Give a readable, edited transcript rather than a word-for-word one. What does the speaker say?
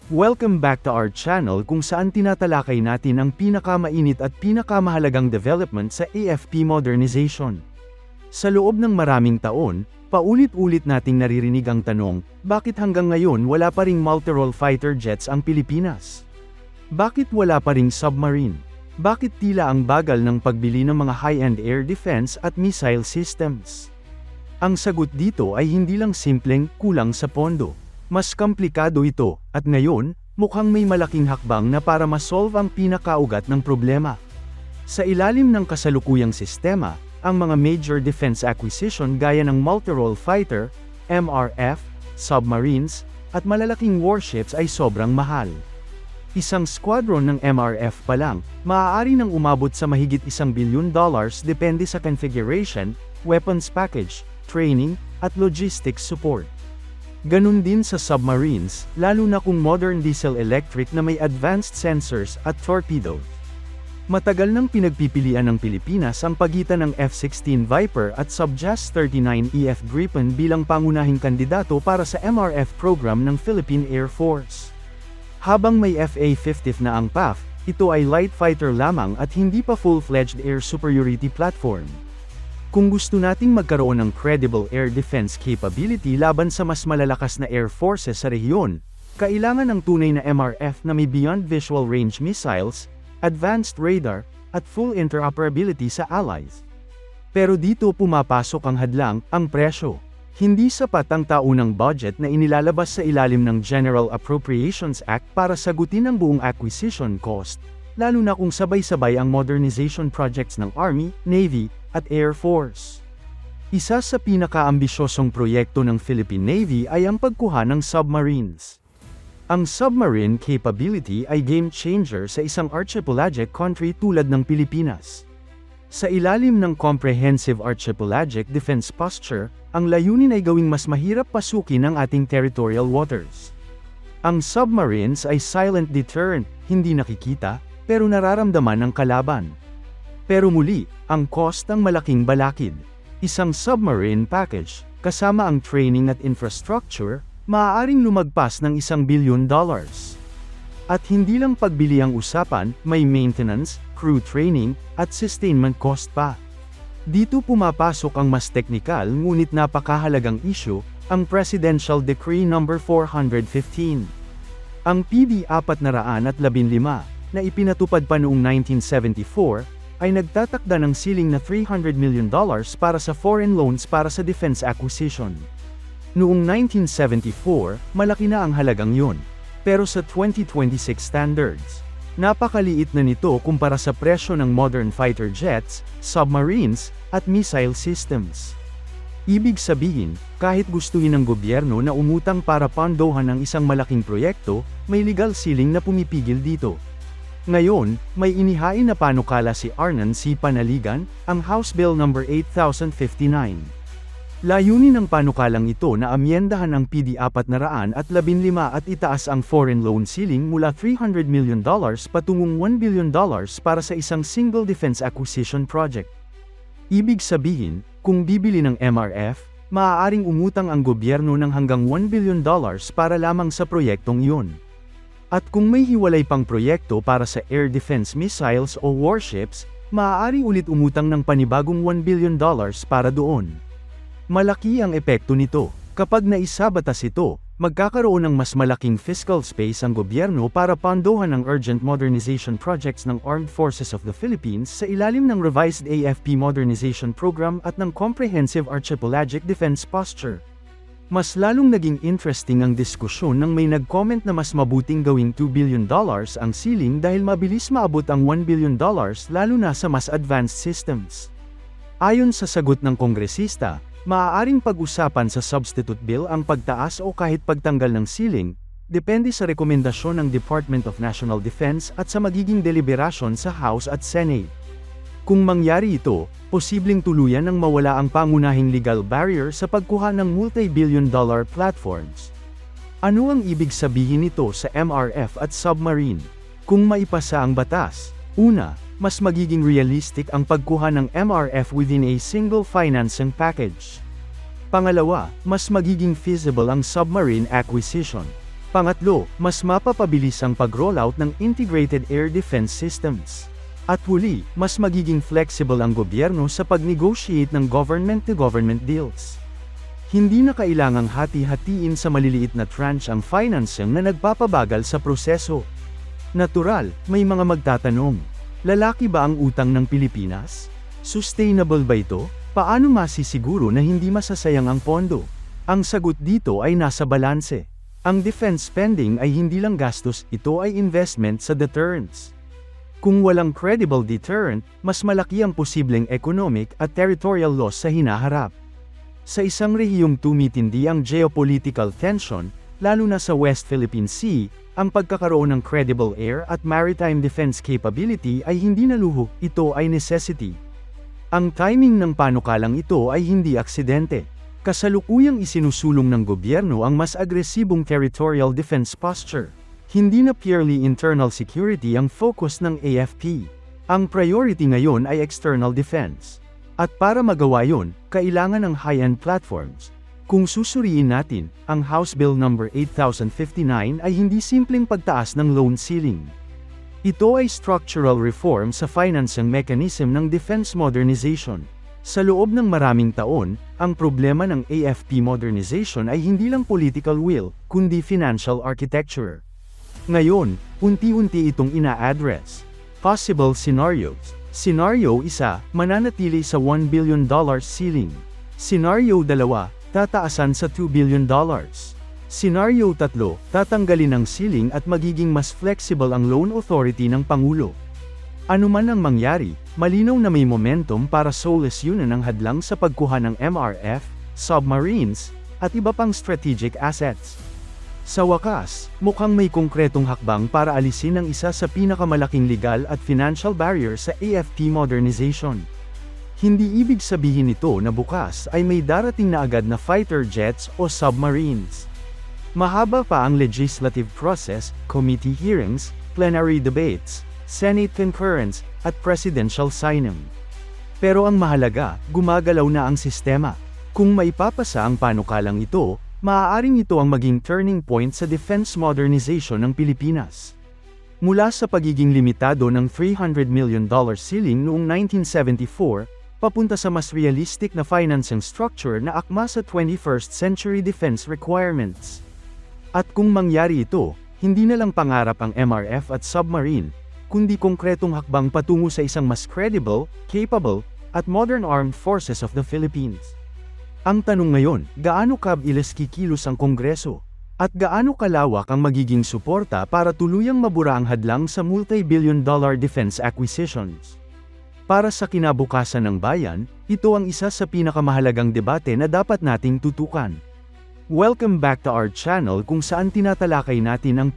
Welcome back to our channel kung saan tinatalakay natin ang pinakamainit at pinakamahalagang development sa AFP modernization. Sa loob ng maraming taon, paulit-ulit nating naririnig ang tanong, bakit hanggang ngayon wala pa ring multirole fighter jets ang Pilipinas? Bakit wala pa ring submarine? Bakit tila ang bagal ng pagbili ng mga high-end air defense at missile systems? Ang sagot dito ay hindi lang simpleng kulang sa pondo. Mas komplikado ito, at ngayon, mukhang may malaking hakbang na para masolve ang pinakaugat ng problema. Sa ilalim ng kasalukuyang sistema, ang mga major defense acquisition gaya ng multirole fighter, MRF, submarines, at malalaking warships ay sobrang mahal. Isang squadron ng MRF pa lang, maaari nang umabot sa mahigit $1 billion depende sa configuration, weapons package, training, at logistics support. Ganun din sa submarines, lalo na kung modern diesel-electric na may advanced sensors at torpedo. Matagal nang pinagpipilian ng Pilipinas ang pagitan ng F-16 Viper at Subjas 39EF Gripen bilang pangunahing kandidato para sa MRF program ng Philippine Air Force. Habang may FA-50 na ang PAF, ito ay light fighter lamang at hindi pa full-fledged air superiority platform. Kung gusto nating magkaroon ng credible air defense capability laban sa mas malalakas na air forces sa rehiyon, kailangan ng tunay na MRF na may beyond visual range missiles, advanced radar, at full interoperability sa allies. Pero dito pumapasok ang hadlang, ang presyo. Hindi sapat ang taunang budget na inilalabas sa ilalim ng General Appropriations Act para sagutin ang buong acquisition cost, lalo na kung sabay-sabay ang modernization projects ng Army, Navy, at Air Force. Isa sa pinakaambisyosong proyekto ng Philippine Navy ay ang pagkuha ng submarines. Ang submarine capability ay game changer sa isang archipelagic country tulad ng Pilipinas. Sa ilalim ng Comprehensive Archipelagic Defense Posture, ang layunin ay gawing mas mahirap pasukin ang ating territorial waters. Ang submarines ay silent deterrent, hindi nakikita, pero nararamdaman ng kalaban. Pero muli, ang cost ang malaking balakid. Isang submarine package, kasama ang training at infrastructure, maaaring lumagpas ng $1 billion. At hindi lang pagbili ang usapan, may maintenance, crew training, at sustainment cost pa. Dito pumapasok ang mas teknikal ngunit napakahalagang issue, ang Presidential Decree No. 415. Ang PD 415, na ipinatupad pa noong 1974, ay nagtatakda ng ceiling na $300 million para sa foreign loans para sa defense acquisition. Noong 1974, malaki na ang halagang yun. Pero sa 2026 standards, napakaliit na nito kumpara sa presyo ng modern fighter jets, submarines, at missile systems. Ibig sabihin, kahit gustuhin ng gobyerno na umutang para pondohan ng isang malaking proyekto, may legal ceiling na pumipigil dito. Ngayon, may inihain na panukala si Arnan C. Panaligan, ang House Bill No. 8059. Layunin ng panukalang ito na amyendahan ang PD 415 at itaas ang foreign loan ceiling mula $300 million patungong $1 billion para sa isang single defense acquisition project. Ibig sabihin, kung bibili ng MRF, maaaring umutang ang gobyerno ng hanggang $1 billion para lamang sa proyektong iyon. At kung may hiwalay pang proyekto para sa air defense missiles o warships, maaari ulit umutang ng panibagong $1 billion para doon. Malaki ang epekto nito. Kapag naisabatas ito, magkakaroon ng mas malaking fiscal space ang gobyerno para pondohan ang urgent modernization projects ng Armed Forces of the Philippines sa ilalim ng revised AFP modernization program at ng Comprehensive Archipelagic Defense Posture. Mas lalong naging interesting ang diskusyon nang may nag-comment na mas mabuting gawing $2 billion ang ceiling dahil mabilis maabot ang $1 billion lalo na sa mas advanced systems. Ayon sa sagot ng kongresista, maaaring pag-usapan sa substitute bill ang pagtaas o kahit pagtanggal ng ceiling, depende sa rekomendasyon ng Department of National Defense at sa magiging deliberasyon sa House at Senate. Kung mangyari ito, posibleng tuluyan nang mawala ang pangunahing legal barrier sa pagkuha ng multi-billion-dollar platforms. Ano ang ibig sabihin nito sa MRF at submarine? Kung maipasa ang batas, una, mas magiging realistic ang pagkuha ng MRF within a single financing package. Pangalawa, mas magiging feasible ang submarine acquisition. Pangatlo, mas mapapabilis ang pag-rollout ng Integrated Air Defense Systems. At huli, mas magiging flexible ang gobyerno sa pag-negotiate ng government-to-government deals. Hindi na kailangang hati-hatiin sa maliliit na tranche ang financing na nagpapabagal sa proseso. Natural, may mga magtatanong, lalaki ba ang utang ng Pilipinas? Sustainable ba ito? Paano masisiguro na hindi masasayang ang pondo? Ang sagot dito ay nasa balanse. Ang defense spending ay hindi lang gastos, ito ay investment sa deterrence. Kung walang credible deterrent, mas malaki ang posibleng economic at territorial loss sa hinaharap. Sa isang rehiyong tumitindi ang geopolitical tension, lalo na sa West Philippine Sea, ang pagkakaroon ng credible air at maritime defense capability ay hindi na luho, ito ay necessity. Ang timing ng panukalang ito ay hindi aksidente. Kasalukuyang isinusulong ng gobyerno ang mas agresibong territorial defense posture. Hindi na purely internal security ang focus ng AFP. Ang priority ngayon ay external defense. At para magawa yon, kailangan ng high-end platforms. Kung susuriin natin, ang House Bill No. 8059 ay hindi simpleng pagtaas ng loan ceiling. Ito ay structural reform sa financing mechanism ng defense modernization. Sa loob ng maraming taon, ang problema ng AFP modernization ay hindi lang political will, kundi financial architecture. Ngayon, unti-unti itong ina-address. Possible scenarios. Scenario 1, mananatili sa $1 billion ceiling. Scenario 2, tataasan sa $2 billion. Scenario 3, tatanggalin ang ceiling at magiging mas flexible ang loan authority ng Pangulo. Ano man ang mangyari, malinaw na may momentum para solusyonan ang hadlang sa pagkuha ng MRF, submarines, at iba pang strategic assets. Sa wakas, mukhang may konkretong hakbang para alisin ang isa sa pinakamalaking legal at financial barrier sa AFP modernization. Hindi ibig sabihin nito na bukas ay may darating na agad na fighter jets o submarines. Mahaba pa ang legislative process, committee hearings, plenary debates, Senate concurrence, at presidential signing. Pero ang mahalaga, gumagalaw na ang sistema. Kung maipapasa ang panukalang ito, maaaring ito ang maging turning point sa defense modernization ng Pilipinas. Mula sa pagiging limitado ng $300 million ceiling noong 1974, papunta sa mas realistic na financing structure na akma sa 21st century defense requirements. At kung mangyari ito, hindi na lang pangarap ang MRF at submarine, kundi konkretong hakbang patungo sa isang mas credible, capable, at modern armed forces of the Philippines. Ang tanong ngayon, gaano kabilis kikilos ang Kongreso? At gaano kalawak ang magiging suporta para tuluyang mabura ang hadlang sa multi-billion-dollar defense acquisitions? Para sa kinabukasan ng bayan, ito ang isa sa pinakamahalagang debate na dapat nating tutukan. Welcome back to our channel kung saan tinatalakay natin ang